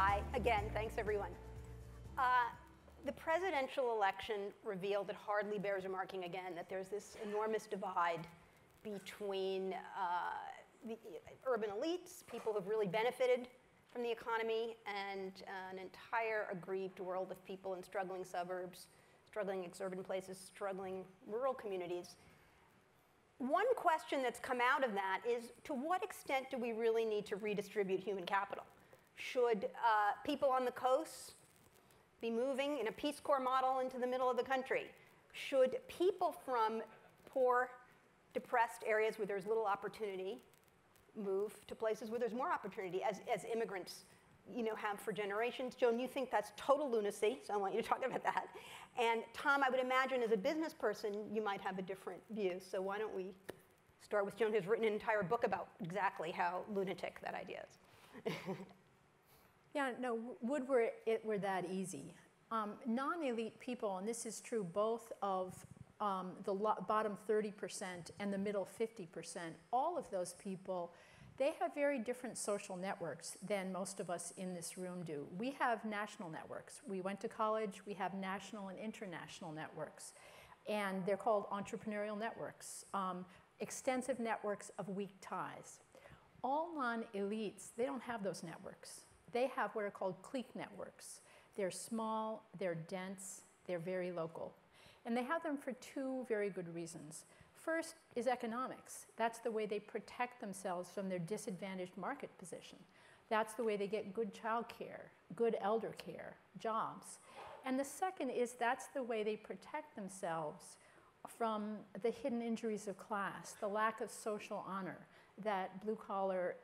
Hi, again, thanks everyone. The presidential election revealed, it hardly bears remarking again, that there's this enormous divide between the urban elites, people who have really benefited from the economy, and an entire aggrieved world of people in struggling suburbs, struggling exurban places, struggling rural communities. One question that's come out of that is, to what extent do we really need to redistribute human capital? Should people on the coast be moving in a Peace Corps model into the middle of the country? Should people from poor, depressed areas where there's little opportunity move to places where there's more opportunity, as immigrants have for generations? Joan, you think that's total lunacy, so I want you to talk about that. And Tom, I would imagine as a business person, you might have a different view. So why don't we start with Joan, who's written an entire book about exactly how lunatic that idea is. Yeah, no, would it were that easy. Non-elite people, and this is true both of the bottom 30% and the middle 50%, all of those people, they have very different social networks than most of us in this room do. We have national networks. We went to college, we have national and international networks, and they're called entrepreneurial networks, extensive networks of weak ties. All non-elites, they don't have those networks. They have what are called clique networks. They're small, they're dense, they're very local. And they have them for two very good reasons. First is economics. That's the way they protect themselves from their disadvantaged market position. That's the way they get good child care, good elder care, jobs. And the second is that's the way they protect themselves from the hidden injuries of class, the lack of social honor that blue-collar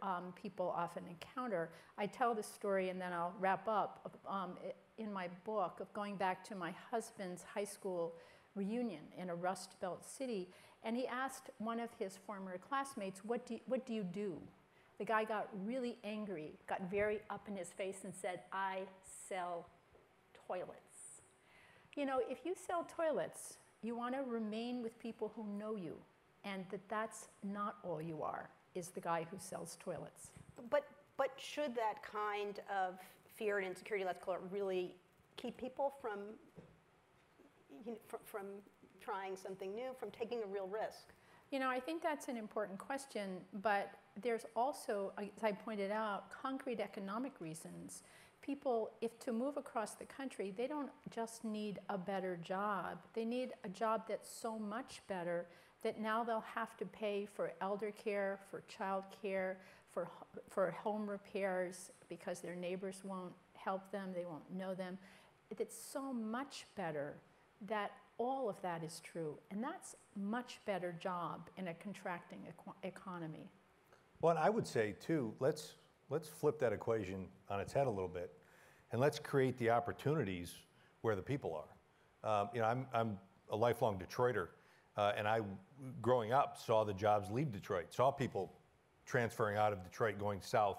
people often encounter. I tell this story, and then I'll wrap up, in my book, of going back to my husband's high school reunion in a Rust Belt city, and he asked one of his former classmates, what do you do? The guy got really angry, got very up in his face and said, I sell toilets. You know, if you sell toilets, you want to remain with people who know you, and that's not all you are, is the guy who sells toilets. But should that kind of fear and insecurity, let's call it, really keep people from trying something new, from taking a real risk? You know, I think that's an important question, but there's also, as I pointed out, concrete economic reasons. People, if to move across the country, they don't just need a better job. They need a job that's so much better that now they'll have to pay for elder care, for child care, for home repairs, because their neighbors won't help them, they won't know them. It's so much better that all of that is true. And that's much better job in a contracting economy. Well, and I would say too, let's flip that equation on its head a little bit, and let's create the opportunities where the people are. I'm a lifelong Detroiter, and I, growing up, saw the jobs leave Detroit, saw people transferring out of Detroit, going south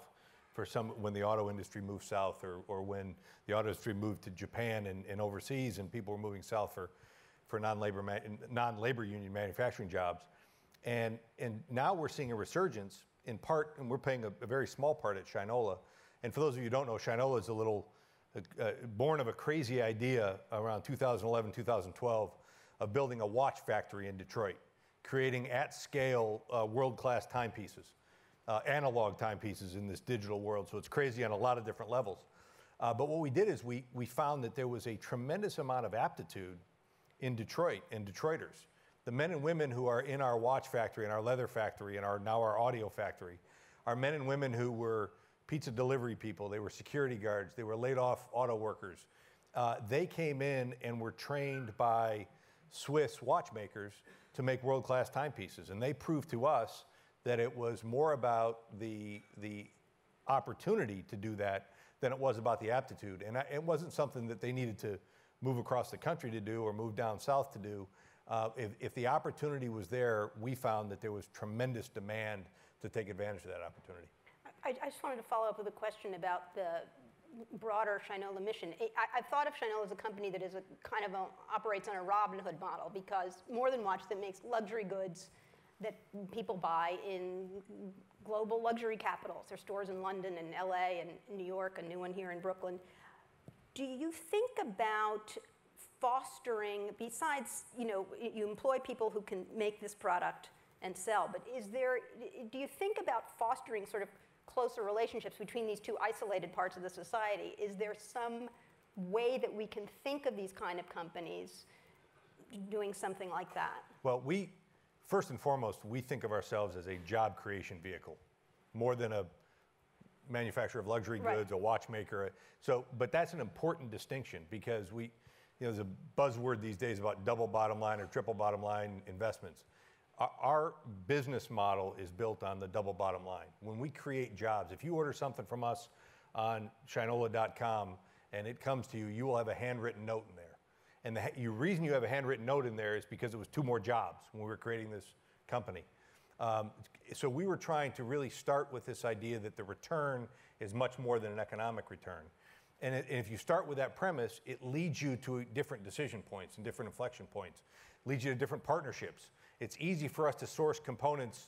for when the auto industry moved south, or when the auto industry moved to Japan and overseas, and people were moving south for non-labor union manufacturing jobs. And now we're seeing a resurgence, in part, and we're playing a very small part at Shinola. And for those of you who don't know, Shinola is a little, born of a crazy idea around 2011, 2012, of building a watch factory in Detroit, creating at scale world-class timepieces, analog timepieces in this digital world. So it's crazy on a lot of different levels. But what we did is we found that there was a tremendous amount of aptitude in Detroit, and Detroiters. The men and women who are in our watch factory, and our leather factory, and now our audio factory, are men and women who were pizza delivery people, they were security guards, they were laid off auto workers. They came in and were trained by Swiss watchmakers to make world-class timepieces. And they proved to us that it was more about the opportunity to do that than it was about the aptitude. And it wasn't something that they needed to move across the country to do or move down south to do. If the opportunity was there, we found that there was tremendous demand to take advantage of that opportunity. I just wanted to follow up with a question about the broader Shinola mission. I've thought of Shinola as a company that is operates on a Robin Hood model, because more than watch, that makes luxury goods that people buy in global luxury capitals. There's stores in London and LA and New York, a new one here in Brooklyn. Do you think about fostering, besides, you employ people who can make this product and sell, but do you think about fostering sort of closer relationships between these two isolated parts of the society? Is there some way that we can think of these kind of companies doing something like that? Well, first and foremost, we think of ourselves as a job creation vehicle, more than a manufacturer of luxury goods, a watchmaker. But that's an important distinction, because there's a buzzword these days about double bottom line or triple bottom line investments. Our business model is built on the double bottom line. When we create jobs, if you order something from us on Shinola.com and it comes to you, you will have a handwritten note in there. And the reason you have a handwritten note in there is because it was 2 more jobs when we were creating this company. So we were trying to really start with this idea that the return is much more than an economic return. And if you start with that premise, it leads you to different decision points and different inflection points, leads you to different partnerships. It's easy for us to source components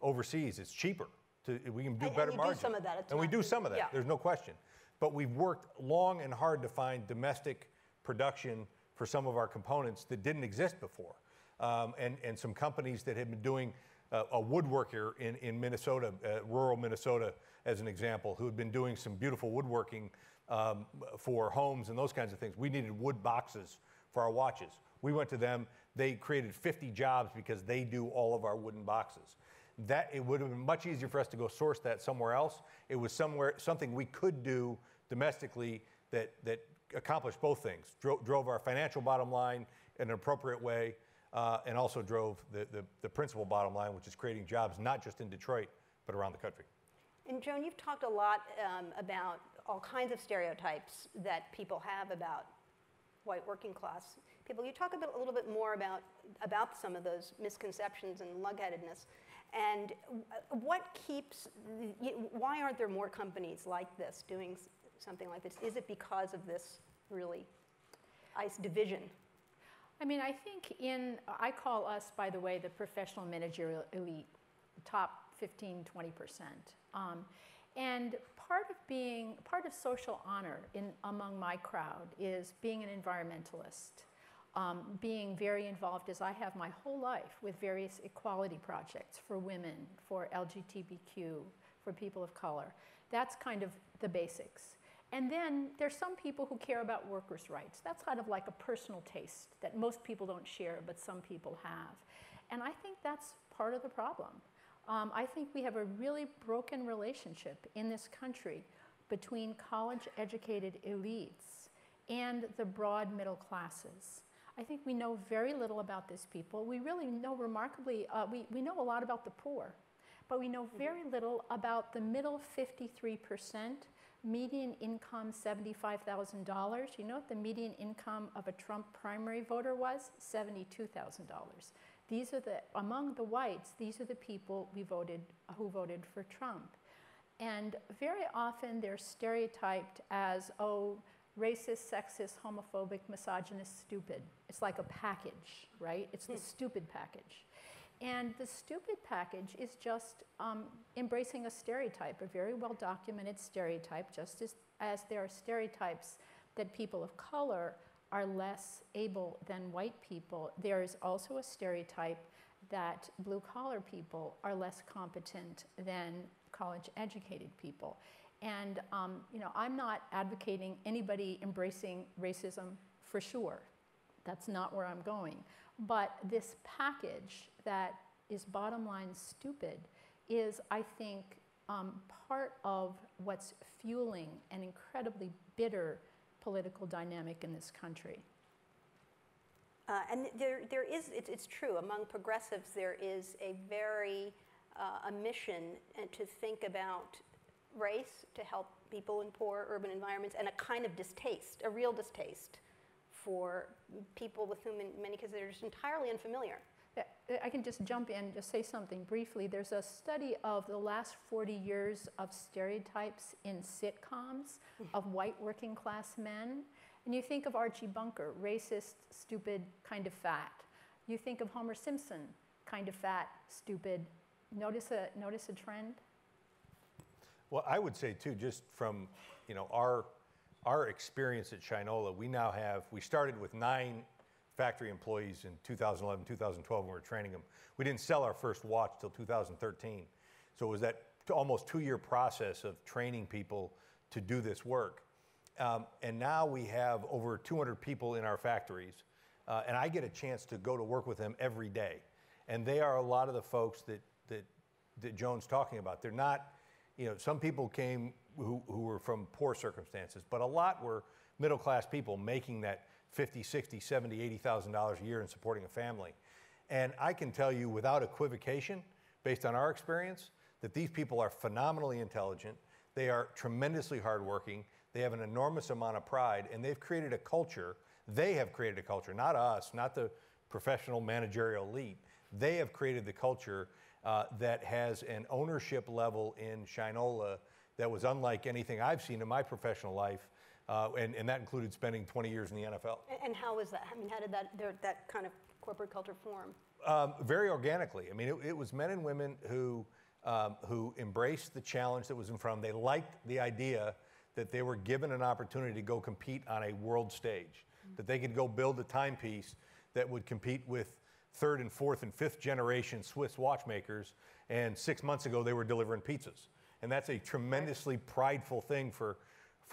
overseas. It's cheaper. We can do better margins. And you do some of that. And we do some of that, there's no question. But we've worked long and hard to find domestic production for some of our components that didn't exist before. And some companies that had been doing a woodworker in Minnesota, rural Minnesota as an example, who had been doing some beautiful woodworking for homes and those kinds of things. We needed wood boxes for our watches. We went to them. They created 50 jobs because they do all of our wooden boxes. It would have been much easier for us to go source that somewhere else. It was something we could do domestically that accomplished both things, drove our financial bottom line in an appropriate way, and also drove the principal bottom line, which is creating jobs not just in Detroit, but around the country. And Joan, you've talked a lot about all kinds of stereotypes that people have about white working class people. You talk a little bit more about some of those misconceptions and lug-headedness. And why aren't there more companies like this doing something like this? Is it because of this really ICE division? I mean, I think I call us, by the way, the professional managerial elite, top 15, 20%. And part of social honor among my crowd is being an environmentalist, being very involved, as I have my whole life, with various equality projects for women, for LGBTQ, for people of color. That's kind of the basics. And then there's some people who care about workers' rights. That's kind of like a personal taste that most people don't share, but some people have. And I think that's part of the problem. I think we have a really broken relationship in this country between college-educated elites and the broad middle classes. I think we know very little about these people. We really know remarkably, we know a lot about the poor, but we know very little about the middle 53%, median income $75,000. You know what the median income of a Trump primary voter was? $72,000. These are among the whites, these are the people who voted for Trump. And very often they're stereotyped as, racist, sexist, homophobic, misogynist, stupid. It's like a package, right? It's the stupid package. And the stupid package is just embracing a stereotype, a very well-documented stereotype, just as there are stereotypes that people of color are less able than white people. There is also a stereotype that blue-collar people are less competent than college-educated people. And I'm not advocating anybody embracing racism for sure. That's not where I'm going. But this package that is bottom line stupid is, I think, part of what's fueling an incredibly bitter political dynamic in this country. And it's true, among progressives there is a mission to think about race to help people in poor urban environments, and a kind of distaste, a real distaste for people with whom in many cases they're just entirely unfamiliar. I can just jump in and just say something briefly. There's a study of the last 40 years of stereotypes in sitcoms of white working class men. And you think of Archie Bunker, racist, stupid, kind of fat. You think of Homer Simpson, kind of fat, stupid. Notice a trend? Well, I would say too, just from our experience at Shinola, we started with 9 factory employees in 2011, 2012 when we were training them. We didn't sell our first watch till 2013. So it was that almost 2-year process of training people to do this work. And now we have over 200 people in our factories. And I get a chance to go to work with them every day. And they are a lot of the folks that Joan's talking about. They're not, some people came who were from poor circumstances, but a lot were middle-class people making that $50, $60, $70, $80,000 a year and supporting a family. And I can tell you without equivocation, based on our experience, that these people are phenomenally intelligent. They are tremendously hardworking. They have an enormous amount of pride, and they've created a culture. They have created a culture, not us, not the professional managerial elite. They have created the culture that has an ownership level in Shinola that was unlike anything I've seen in my professional life, and that included spending 20 years in the NFL. And how was that? I mean, how did that kind of corporate culture form? Very organically. I mean, it was men and women who embraced the challenge that was in front of them. They liked the idea that they were given an opportunity to go compete on a world stage, that they could go build a timepiece that would compete with 3rd and 4th and 5th generation Swiss watchmakers, and 6 months ago they were delivering pizzas. And that's a tremendously prideful thing for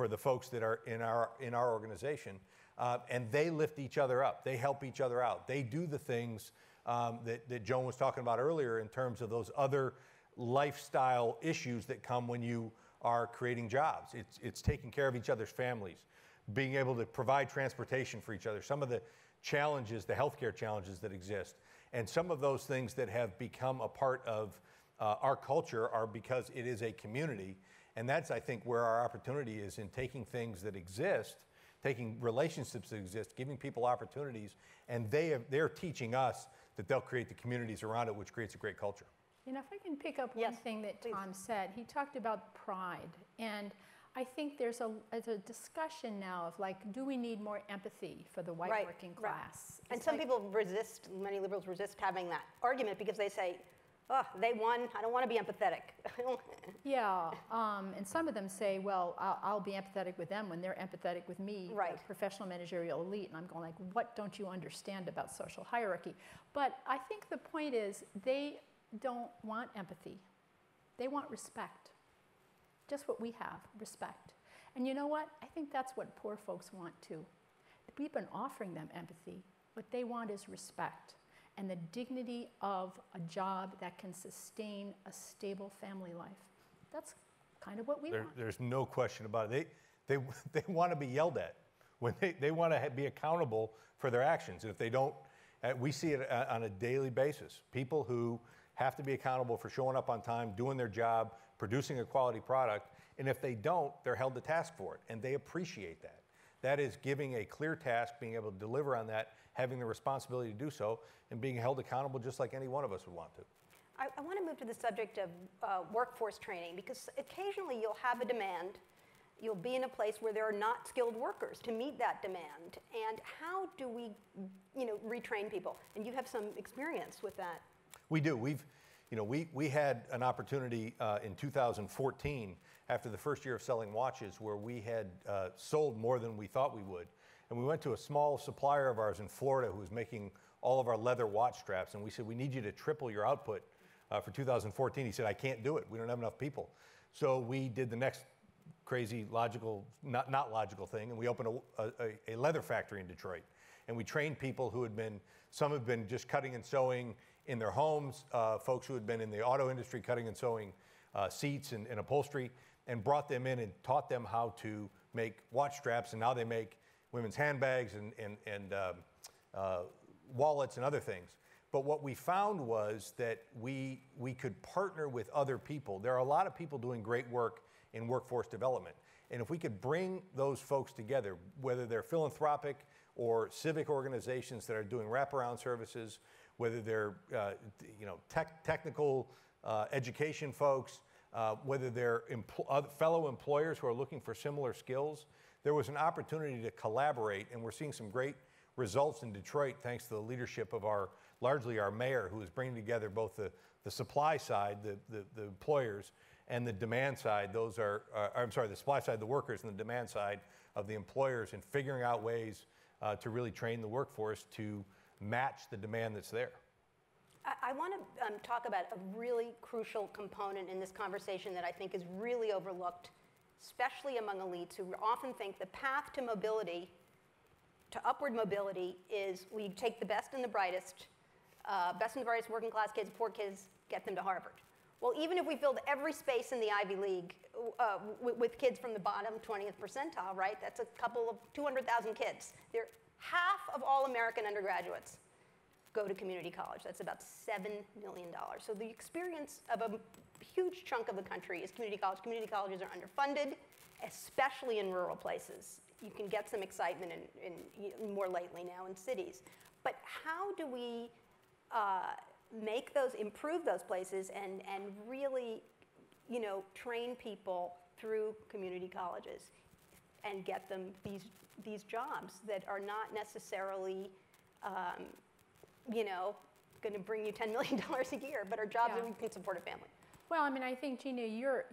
the folks that are in our organization. And they lift each other up. They help each other out. They do the things that Joan was talking about earlier in terms of those other lifestyle issues that come when you are creating jobs. It's taking care of each other's families, being able to provide transportation for each other, some of the challenges, the healthcare challenges that exist. And some of those things that have become a part of our culture are because it is a community. And that's, I think, where our opportunity is in taking things that exist, taking relationships that exist, giving people opportunities, and they're teaching us that they'll create the communities around it, which creates a great culture. If I can pick up one thing that Tom said, he talked about pride. And I think there's a discussion now of like, do we need more empathy for the white working class? And some people resist, many liberals resist having that argument because they say, oh, they won, I don't want to be empathetic. Yeah, and some of them say, well, I'll be empathetic with them when they're empathetic with me, the professional managerial elite. And I'm going like, what don't you understand about social hierarchy? But I think the point is they don't want empathy. They want respect. Just what we have, respect. And you know what? I think that's what poor folks want too. We've been offering them empathy. What they want is respect and the dignity of a job that can sustain a stable family life. That's kind of what we want. There's no question about it. They want to be yelled at. When they want to be accountable for their actions. And if they don't, we see it on a daily basis. People who have to be accountable for showing up on time, doing their job, producing a quality product, and if they don't, they're held to task for it, and they appreciate that. That is giving a clear task, being able to deliver on that, having the responsibility to do so, and being held accountable just like any one of us would want to. I want to move to the subject of workforce training, because occasionally you'll have a demand, you'll be in a place where there are not skilled workers to meet that demand, and how do we retrain people? And you have some experience with that. We do. We had an opportunity in 2014, after the first year of selling watches, where we had sold more than we thought we would. And we went to a small supplier of ours in Florida who was making all of our leather watch straps. And we said, we need you to triple your output for 2014. He said, I can't do it. We don't have enough people. So we did the next crazy, logical, not logical thing, and we opened a leather factory in Detroit. And we trained people who had been, some have been just cutting and sewing in their homes, folks who had been in the auto industry cutting and sewing seats and upholstery, and brought them in and taught them how to make watch straps, and now they make women's handbags and wallets and other things. But what we found was that we could partner with other people. There are a lot of people doing great work in workforce development. And if we could bring those folks together, whether they're philanthropic or civic organizations that are doing wraparound services, whether they're technical education folks, whether they're fellow employers who are looking for similar skills, there was an opportunity to collaborate, and we're seeing some great results in Detroit thanks to the leadership of our largely our mayor, who is bringing together both the supply side, the employers, and the demand side. Those are, I'm sorry, the supply side, the workers, and the demand side of the employers, and figuring out ways to really train the workforce to match the demand that's there. I want to talk about a really crucial component in this conversation that I think is really overlooked, especially among elites who often think the path to mobility, to upward mobility, is we take the best and the brightest working class kids, poor kids, get them to Harvard. Well, even if we filled every space in the Ivy League with kids from the bottom 20th percentile, right? That's a couple of 200,000 kids. Half of all American undergraduates go to community college. That's about $7 million. So the experience of a huge chunk of the country is community college. Community colleges are underfunded, especially in rural places. You can get some excitement in more lately now in cities. But how do we improve those places and really, train people through community colleges and get them these jobs that are not necessarily going to bring you $10 million a year, but are jobs that you can support a family? Well, I mean, I think, Ginia,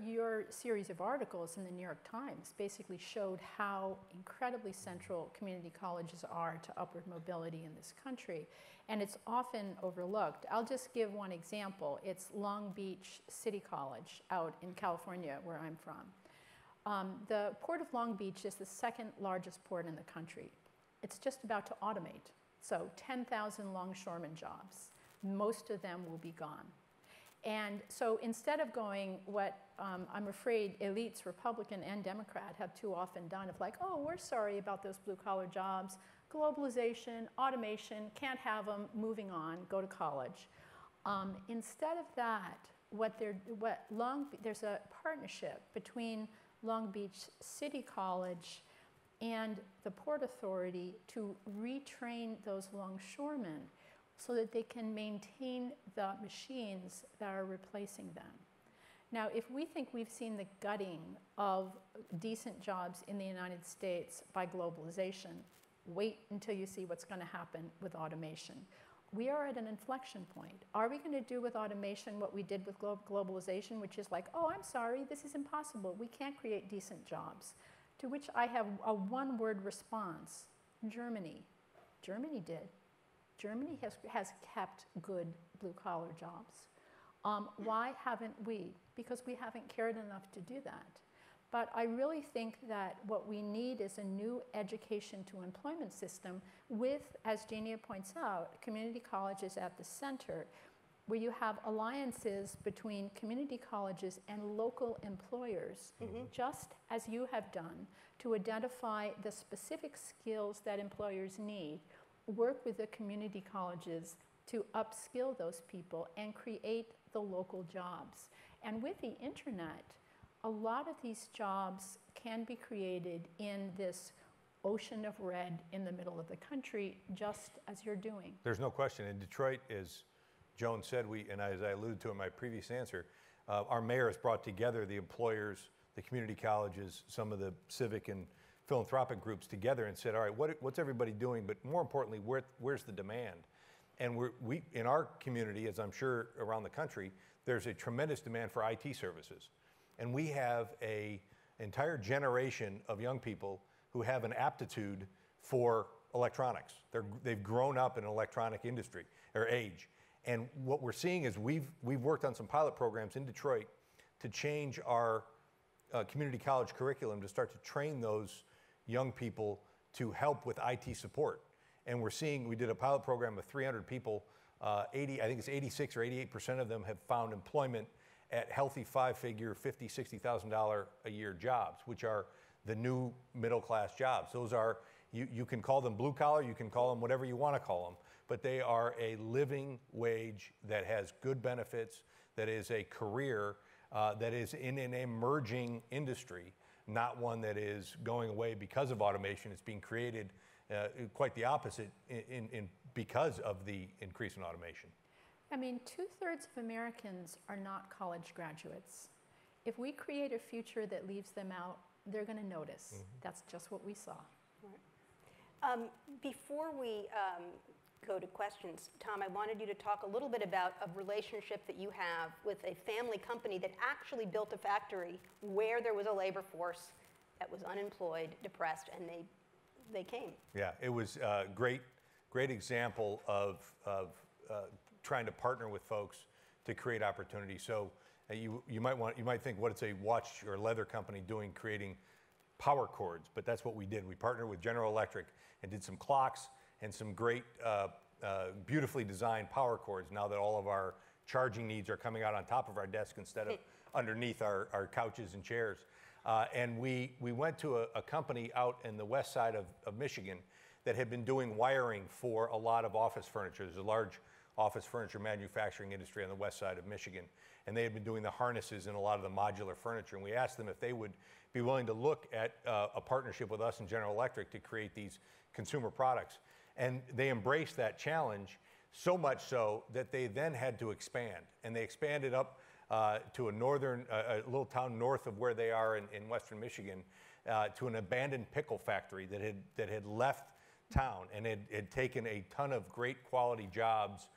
your series of articles in the New York Times basically showed how incredibly central community colleges are to upward mobility in this country, and it's often overlooked. I'll just give one example. It's Long Beach City College out in California, where I'm from. The Port of Long Beach is the second largest port in the country. It's just about to automate. So 10,000 longshoreman jobs. Most of them will be gone. And so instead of going what I'm afraid elites, Republican and Democrat, have too often done of like, oh, we're sorry about those blue-collar jobs, globalization, automation, can't have them, moving on, go to college. Instead of that, there's a partnership between Long Beach City College and the Port Authority to retrain those longshoremen so that they can maintain the machines that are replacing them. Now, if we think we've seen the gutting of decent jobs in the United States by globalization, wait until you see what's going to happen with automation. We are at an inflection point. Are we going to do with automation what we did with globalization, which is like, oh, I'm sorry, this is impossible. We can't create decent jobs. To which I have a one-word response: Germany. Germany did. Germany has kept good blue-collar jobs. Why haven't we? Because we haven't cared enough to do that. But I really think that what we need is a new education to employment system with, as Ginia points out, community colleges at the center, where you have alliances between community colleges and local employers, just as you have done, to identify the specific skills that employers need, work with the community colleges to upskill those people and create the local jobs. And with the internet, a lot of these jobs can be created in this ocean of red in the middle of the country, just as you're doing. There's no question. In Detroit, as Joan said, and as I alluded to in my previous answer, our mayor has brought together the employers, the community colleges, some of the civic and philanthropic groups together and said, all right, what's everybody doing? But more importantly, where's the demand? And we in our community, as I'm sure around the country, there's a tremendous demand for IT services. And we have an entire generation of young people who have an aptitude for electronics. They've grown up in an electronic industry or age. And what we're seeing is we've worked on some pilot programs in Detroit to change our community college curriculum to start to train those young people to help with IT support. And we did a pilot program of 300 people. I think it's 86 or 88% of them have found employment at healthy five-figure, $50,000, $60,000 a year jobs, which are the new middle-class jobs. Those are, you can call them blue-collar, you can call them whatever you want to call them, but they are a living wage that has good benefits, that is a career, that is in an emerging industry, not one that is going away because of automation. It's being created quite the opposite because of the increase in automation. I mean, 2/3 of Americans are not college graduates. If we create a future that leaves them out, they're going to notice. That's just what we saw. Right. Before we go to questions. Tom, I wanted you to talk a little bit about a relationship that you have with a family company that actually built a factory where there was a labor force that was unemployed, depressed, and they came. Yeah, it was a great example of trying to partner with folks to create opportunity. So you might think, what is a watch or leather company doing creating power cords? But that's what we did. We partnered with General Electric and did some clocks and some great, beautifully designed power cords. Now that all of our charging needs are coming out on top of our desk instead of underneath our couches and chairs. And we went to a company out in the west side of Michigan that had been doing wiring for a lot of office furniture. There's a large office furniture manufacturing industry on the west side of Michigan. And they had been doing the harnesses in a lot of the modular furniture. And we asked them if they would be willing to look at a partnership with us and General Electric to create these consumer products. And they embraced that challenge, so much so that they then had to expand. And they expanded up to a little town north of where they are in western Michigan, to an abandoned pickle factory that had left town and had taken a ton of great quality jobs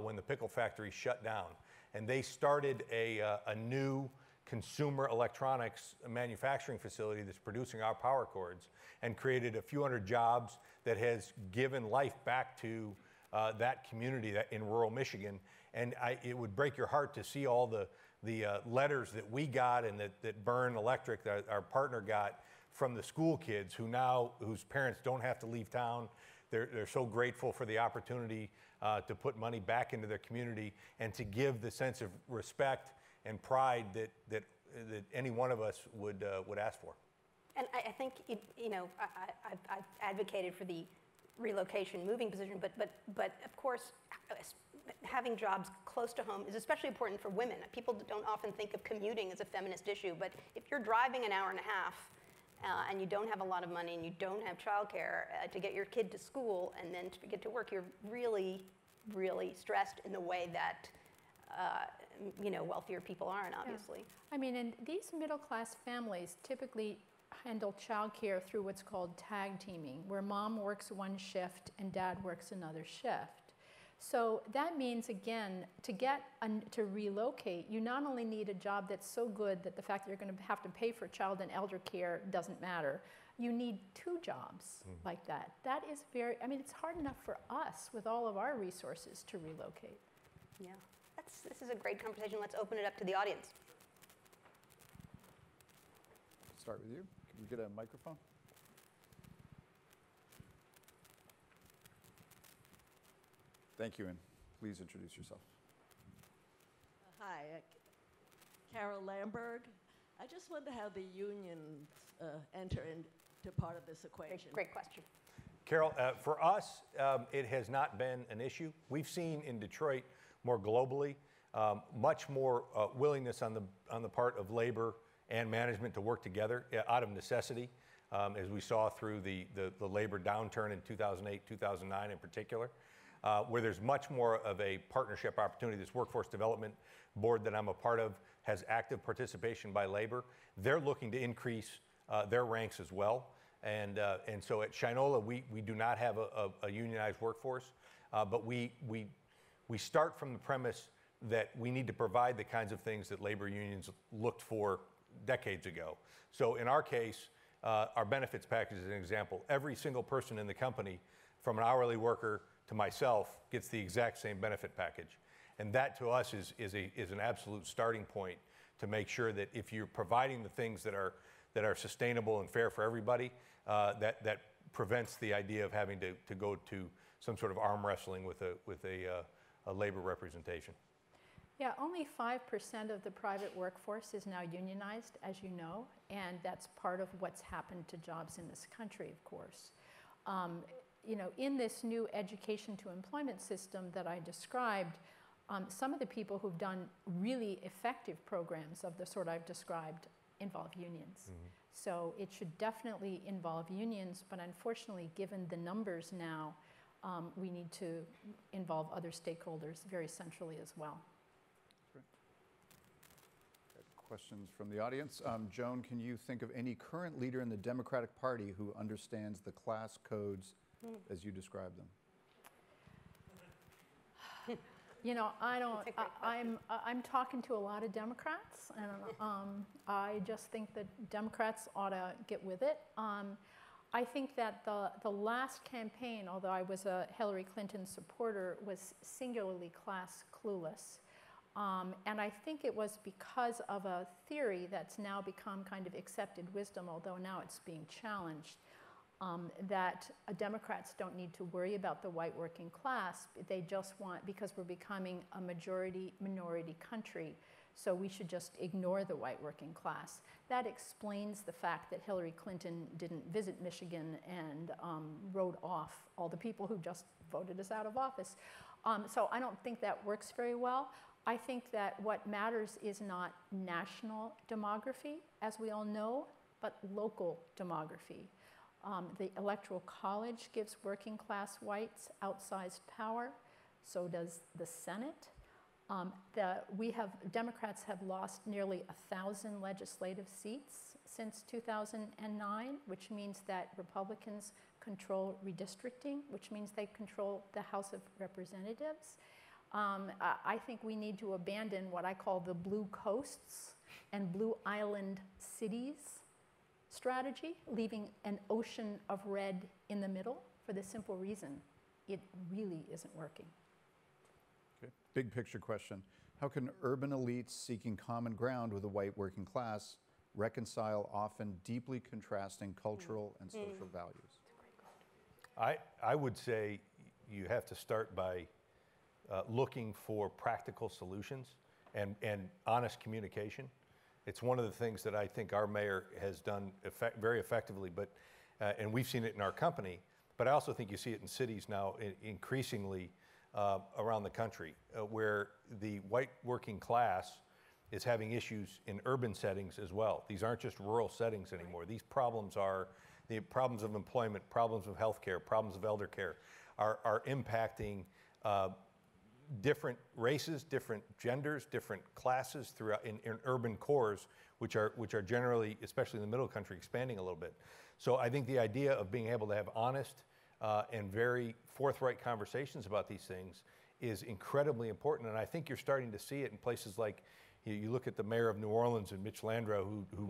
when the pickle factory shut down. And they started a new consumer electronics manufacturing facility that's producing our power cords and created a few hundred jobs that has given life back to that community in rural Michigan. And it would break your heart to see all the letters that we got and that Burn Electric, our partner, got from the school kids whose parents don't have to leave town. They're so grateful for the opportunity to put money back into their community and to give the sense of respect and pride that any one of us would ask for. And I think, I've advocated for the relocation moving position, but of course, having jobs close to home is especially important for women. People don't often think of commuting as a feminist issue, but if you're driving an hour and a half and you don't have a lot of money and you don't have childcare to get your kid to school and then to get to work, you're really, really stressed in the way that wealthier people aren't, obviously. Yeah. I mean, and these middle-class families typically handle childcare through what's called tag teaming, where mom works one shift and dad works another shift. So that means, again, to relocate, you not only need a job that's so good that the fact that you're going to have to pay for child and elder care doesn't matter. You need two jobs like that. That is it's hard enough for us with all of our resources to relocate. Yeah, this is a great conversation. Let's open it up to the audience. Start with you. Can we get a microphone? Thank you, and please introduce yourself. Hi, Carol Lamberg. I just wonder how the unions enter into part of this equation. Great question. Carol, for us, it has not been an issue. We've seen in Detroit more globally much more willingness on the part of labor and management to work together out of necessity, as we saw through the labor downturn in 2008, 2009 in particular, where there's much more of a partnership opportunity. This workforce development board that I'm a part of has active participation by labor. They're looking to increase their ranks as well. And so at Shinola, we do not have a unionized workforce, but we start from the premise that we need to provide the kinds of things that labor unions looked for decades ago. So in our case, our benefits package is an example. Every single person in the company, from an hourly worker to myself, gets the exact same benefit package. And that to us is an absolute starting point to make sure that if you're providing the things that are sustainable and fair for everybody, that prevents the idea of having to go to some sort of arm wrestling with a labor representation. Yeah, only 5% of the private workforce is now unionized, as you know, and that's part of what's happened to jobs in this country, of course. In this new education to employment system that I described, some of the people who've done really effective programs of the sort I've described involve unions. Mm-hmm. So it should definitely involve unions, but unfortunately, given the numbers now, we need to involve other stakeholders very centrally as well. Great. Questions from the audience. Joan, can you think of any current leader in the Democratic Party who understands the class codes as you describe them? You know, I don't, That's a great question. I'm talking to a lot of Democrats, and I just think that Democrats ought to get with it. I think that the last campaign, although I was a Hillary Clinton supporter, was singularly class clueless. And I think it was because of a theory that's now become kind of accepted wisdom, although now it's being challenged, that Democrats don't need to worry about the white working class. They just want, because we're becoming a majority-minority country, so we should just ignore the white working class. That explains the fact that Hillary Clinton didn't visit Michigan and wrote off all the people who just voted us out of office. So I don't think that works very well. I think that what matters is not national demography, as we all know, but local demography. The Electoral College gives working class whites outsized power, so does the Senate. Democrats have lost nearly 1,000 legislative seats since 2009, which means that Republicans control redistricting, which means they control the House of Representatives. I think we need to abandon what I call the blue coasts and blue island cities strategy, leaving an ocean of red in the middle for the simple reason it really isn't working. Okay. Big picture question. How can urban elites seeking common ground with the white working class reconcile often deeply contrasting cultural and social values? I would say you have to start by looking for practical solutions and honest communication. It's one of the things that I think our mayor has done very effectively, and we've seen it in our company, but I also think you see it in cities now increasingly around the country, where the white working class is having issues in urban settings as well. These aren't just rural settings anymore. These problems are the problems of employment, problems of healthcare, problems of elder care are impacting different races, different genders, different classes throughout in urban cores, which are generally, especially in the middle country, expanding a little bit. So I think the idea of being able to have honest and very forthright conversations about these things is incredibly important. And I think you're starting to see it in places like, you look at the mayor of New Orleans and Mitch Landrieu, who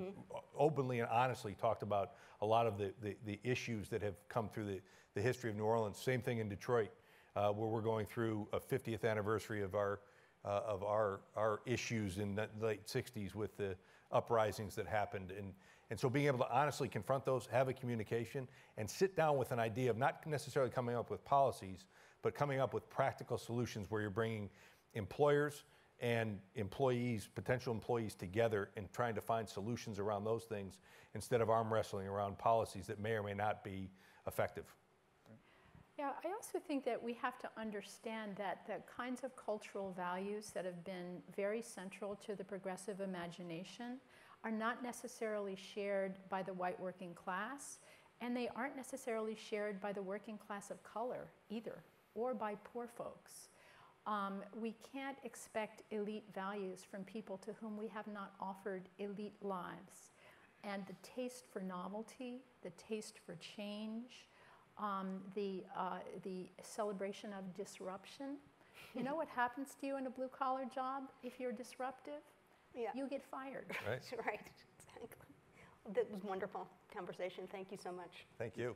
openly and honestly talked about a lot of the issues that have come through the history of New Orleans. Same thing in Detroit. Where we're going through a 50th anniversary of our issues in the late 60s with the uprisings that happened. And so being able to honestly confront those, have a communication, and sit down with an idea of not necessarily coming up with policies, but coming up with practical solutions where you're bringing employers and employees, potential employees together and trying to find solutions around those things instead of arm wrestling around policies that may or may not be effective. Yeah, I also think that we have to understand that the kinds of cultural values that have been very central to the progressive imagination are not necessarily shared by the white working class, and they aren't necessarily shared by the working class of color either, or by poor folks. We can't expect elite values from people to whom we have not offered elite lives. And the taste for novelty, the taste for change, the celebration of disruption. You know what happens to you in a blue-collar job if you're disruptive? Yeah. You get fired. Right? Right, exactly. That was a wonderful conversation. Thank you so much. Thank you.